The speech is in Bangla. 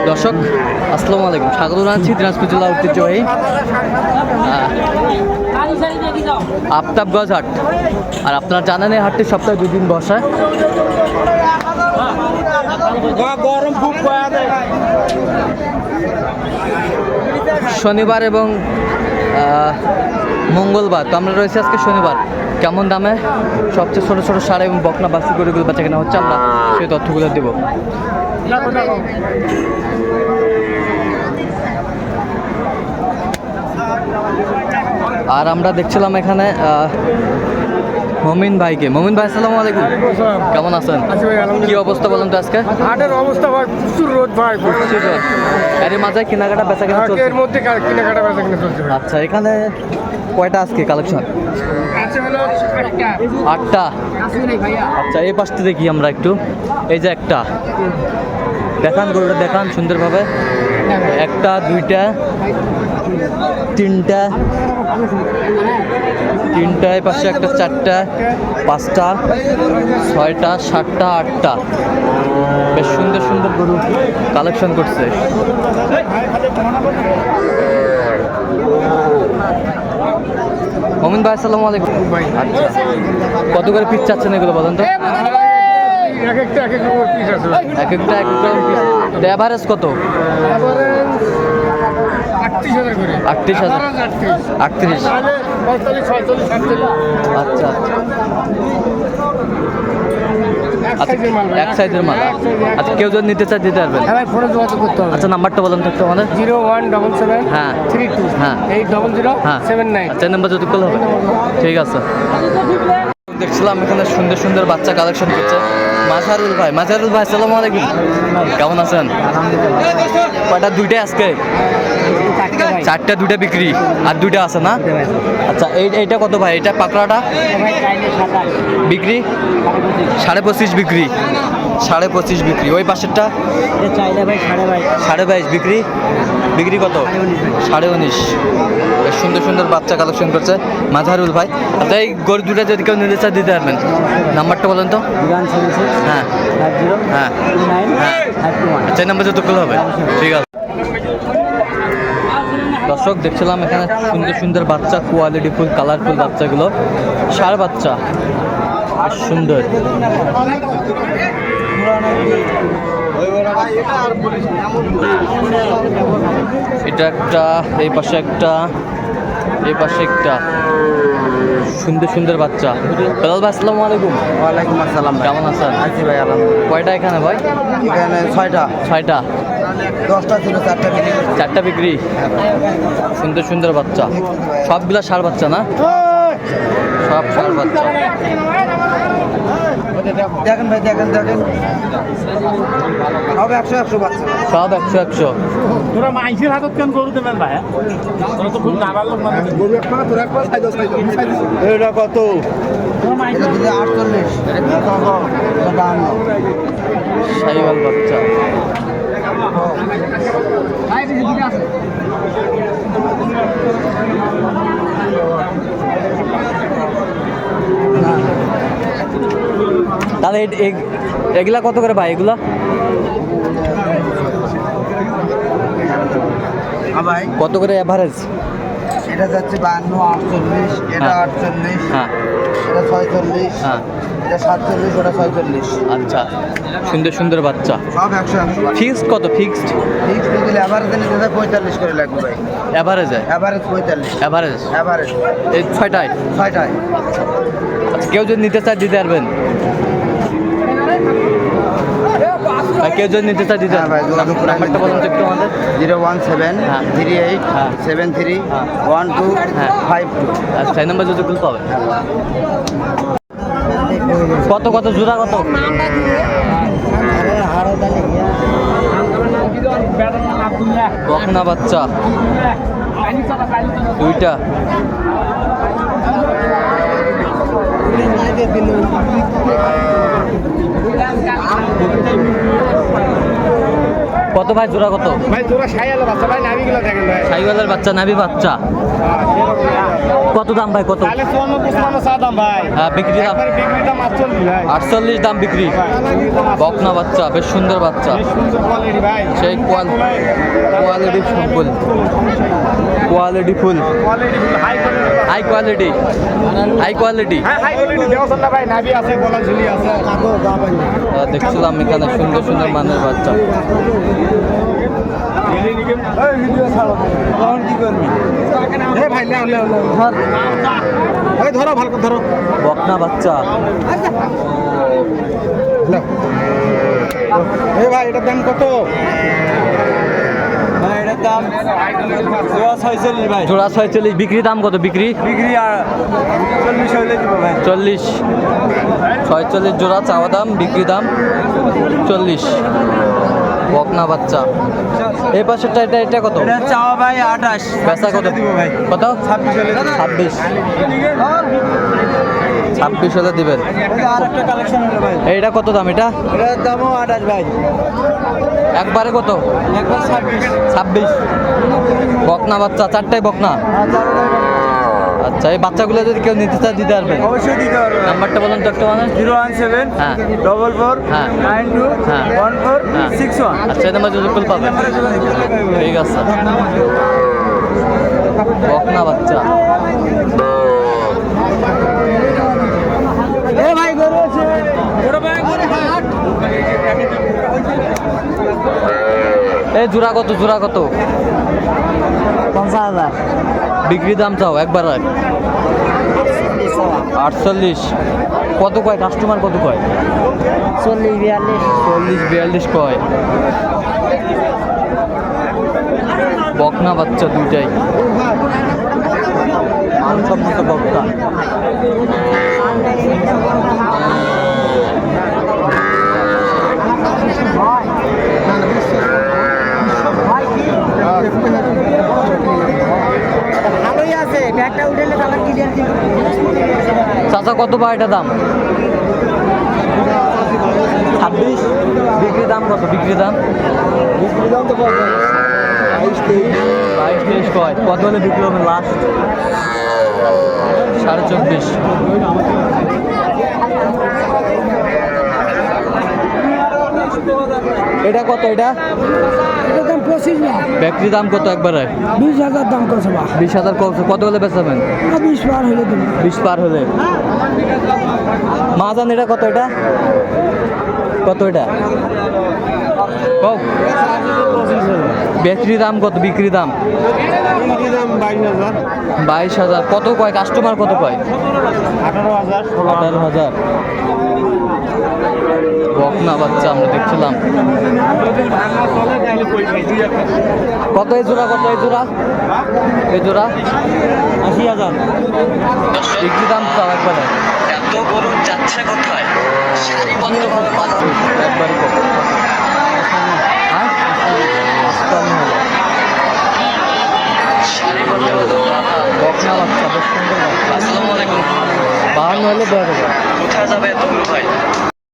দর্শক আসসালামু আলাইকুম, স্বাগত জানাচ্ছি দিনাজপুর জেলা ঐতিহ্যবাহী আফতাবগঞ্জ হাট। আর আপনারা জানেন এই হাটটি সপ্তাহে 2 দিন বসে। শনিবার এবং মঙ্গলবার। তো আমরা রয়েছে আজকে শনিবার। কেমন দামে সবচেয়ে ছোটো ছোটো সার এবং বকনা বাসি গরুগুলো বেচা কেনা হচ্ছে, আমরা সেই তথ্যগুলো দেব। আর আমরা দেখছিলাম এখানে মমিন ভাইকে। মমিন ভাই আসসালামু আলাইকুম, কেমন আছেন? কি অবস্থা বলেন তো আজকে? হাটের অবস্থা ভাই প্রচুর রোদ ভাই, প্রচুর রোদ। এর মাঝে কেনাকাটা বেচা কেনা চলছে? এর মধ্যে কেনাকাটা বেচা কেনা চলছে। আচ্ছা, এখানে কয়টা আজকে কালেকশন? আটটা। আচ্ছা, এই পাশটা দেখি আমরা একটু। এই যে একটা দেখান, গরুটা দেখান সুন্দরভাবে। একটা, দুইটা, তিনটা, এই পাশে একটা, চারটা, পাঁচটা, ছয়টা, সাতটা, আটটা। বেশ সুন্দর সুন্দর গরু কালেকশন করছে। মমিন ভাই আসসালামু আলাইকুম। আচ্ছা, কত করে পিস চাচ্ছেন এগুলো বলেন তো? এক একটা এক এক রকম পিস আছে, এক একটা এক রকম পিস। এভারেজ কত? 38,000 করে। 38,000। 38। আচ্ছা আচ্ছা, এক সাইজের মাল। আচ্ছা, কেউ যদি নিতে চায় দিতে পারবেন? হ্যাঁ, ফোনে যোগাযোগ করতে হবে। আচ্ছা, নাম্বারটা বলেন তো একটু আমাদের। 0177 হ্যাঁ 32 হ্যাঁ 80079। আচ্ছা, নাম্বার যদি কল হবে। ঠিক আছে। দেখছিলাম এখানে সুন্দর সুন্দর বাচ্চা কালেকশন করছে মাজারুল ভাই। মাজারুল ভাই আসসালামু আলাইকুম, কেমন আছেন? কয়টা? দুইটাই আজকে? চারটা, দুইটা বিক্রি আর দুইটা আছে না? আচ্ছা, এইটা কত ভাই? এটা পাকড়াটা বিক্রি 25.5 বিক্রি, 25.5 বিক্রি। ওই পাশেরটা 22.5 বিক্রি। বিক্রি কত? 19.5। বেশ সুন্দর সুন্দর বাচ্চা কালেকশন করছে মাঝারুল ভাই। আচ্ছা, এই গরু দুটা যদি কেউ নিতে চায় দিতে পারবেন? নাম্বারটা বলেন তো। হ্যাঁ হ্যাঁ হ্যাঁ। আচ্ছা, এই নাম্বার যত কল হবে। ঠিক আছে। দর্শক দেখছিলাম এখানে সুন্দর সুন্দর বাচ্চা, কোয়ালিটি ফুল, কালারফুল বাচ্চাগুলো, ষাঁড় বাচ্চা বেশ সুন্দর। এটা একটা, এই পাশে একটা, এই পাশে একটা। সুন্দর সুন্দর বাচ্চা। বেলাল ভাই আসসালামু আলাইকুম। ওয়ালাইকুম আসসালাম, কেমন আছেন? আছি ভাই আলহামদুলিল্লাহ। কয়টা এখানে ভাই? এখানে 6টা। 6টা। 10টা ছিল, 4টা বিক্রি। 4টা বিক্রি। সুন্দর সুন্দর বাচ্চা, সবগুলা ষাঁড় বাচ্চা না? সব ষাঁড় বাচ্চা। দেখেন ভাই, দেখেন সব 100 বাচ্চা, সব 100। তোরা মাইসের হাতত কেন গরু দেবেন ভাই? তোরা তো খুব নাগাল লোক না। গরু একটা তোরা একটা সাইজ এটা কত? তোরা মাইসের দিলে 48। এটা কত? এটা 52। শাহিওয়াল বাচ্চা। ভাই বেশি দিকে আছে। তাহলে এগুলা কত করে ভাই? এগুলা ভাই কত করে এভারেজ? এটা যাচ্ছে 52, 48, এটা 48, হ্যাঁ এটা 46, হ্যাঁ। এটা 47, ওটা 46। আচ্ছা, সুন্দর সুন্দর বাচ্চা। সব 100। ফিক্সড কত? ফিক্সড দিলে এভারেজে নিতে যায় 45 করে লাগবে ভাই। এভারেজে? এভারেজ 45। এভারেজ এই 6টায়? 6টায়। আচ্ছা, কেউ যদি নিতে চায় দিতে পারবেন? কেউ যদি নিতে চায় দিতে হ্যাঁ ভাই, যোগাযোগ করে নাম্বারটা বলুন তো একটু আমাদের। 01738731252। আচ্ছা, এই নাম্বার যদি পাবে। কত কত জোড়া কত? বকনা বাচ্চা 2টা। কত ভাই জোড়া কত? ভাই তোরা সাইয়ালের বাচ্চা ভাই নাভিগুলো দেখেন ভাই। সাইওয়ালের বাচ্চা নাভি বাচ্চা কত দাম ভাই কত? তাহলে 54 চা দাম ভাই। হ্যাঁ বিক্রি দাম একবারে বিক্রি দাম 48 ভাই। 48 দাম বিক্রি। বকনা বাচ্চা বেশ সুন্দর বাচ্চা, বেশ সুন্দর কোয়ালিটি ভাই। সেই quality full, quality full, quality high quality. High quality, high quality. হ্যাঁ হাই কোয়ালিটি দেওয়া না ভাই, নাভি আছে, গলা ঝুলি আছে। দেখছিলাম এখানে সুন্দর সুন্দর মানের বাচ্চা। কি করবি? ভাই লেও লেও লেও ধর। এই ধরো ভালো করে ধরো। বকনা বাচ্চা এই ভাই এটার দাম কত? ভাই এটার দাম জোড়া 46 ভাই। জোড়া 46, বিক্রি দাম কত? বিক্রি বিক্রি আর 40 হইলে দিব ভাই। 40, 46 জোড়া চাওয়া দাম, বিক্রি দাম 40। বকনা বাচ্চা। এই পাশেরটা এটা কত? এটা চাওয়া ভাই 28। বেচা কত? দিব ভাই। কত? 26 হলে 26, 26 হলে দিবেন। আরেকটা কালেকশন হলো ভাই। এইটা কত দাম? এটা এটার দামও 28 ভাই। একবারে কত? একবার 26। 26। বকনা বাচ্চা, চারটাই বকনা। আচ্ছা, এই বাচ্চাগুলো যদি কেউ নিতে চায় দিতে পারবেন? অবশ্যই দিতে পারবো। নাম্বারটা বলুন তো একটা মানে। 017 হ্যাঁ 44 হ্যাঁ 92 হ্যাঁ 14 হ্যাঁ। 61। আচ্ছা, এই নাম্বার যোগাযোগ করলে পাবেন। ঠিক আছে। বকনা বাচ্চা এ ভাই গরু আছে। বড় ভাই গরু হাট। এই জোড়া কত? জোড়া কত? 50,000। বিক্রি দাম চাও একবার? 48। কত কয় কাস্টমার? কত কয়? 40 42। 40 42 কয়। বকনা বাচ্চা দুইটাই মানসম্মত বকনা। ভালোই আছে, ব্যাগটা উঠেলে তাহলে ক্লিয়ার দিবে। চাচা কত পায় এটা দাম? 26। বিক্রি দাম কত? বিক্রি দাম বিক্রি দাম তো কত? 22 23 কয়। কত হলে বিক্রি হবে লাস্ট? 24.5। এটা কত? এটা এটার দাম 25 না, বিক্রি দাম কত একবারে? 20,000 দাম কত বা? 20,000 কত হলে বেচাবেন? 20 পার হলে দেব। 20 পার হলে। মাজান এটা কত? এটা কত? এটা কও। বিক্রি দাম কত? বিক্রি দাম বিক্রি দাম 22,000। 22,000। কত কয় কাস্টমার? কত কয়? 18,000 18,000। বকনা বাচ্চা আমরা দেখছিলাম। কত এই জোড়া? কত এই জোড়া? এই জোড়া 80,000। বিক্রি দাম চাও একবারে? এত গরম যাচ্ছে কোথায়? একবারে কত? হ্যাঁ 58,000। বকনা বাচ্চা বেশ সুন্দর বাচ্চা। 52 হলে দেওয়া যাবে। কোথায় যাবে এত ভাই?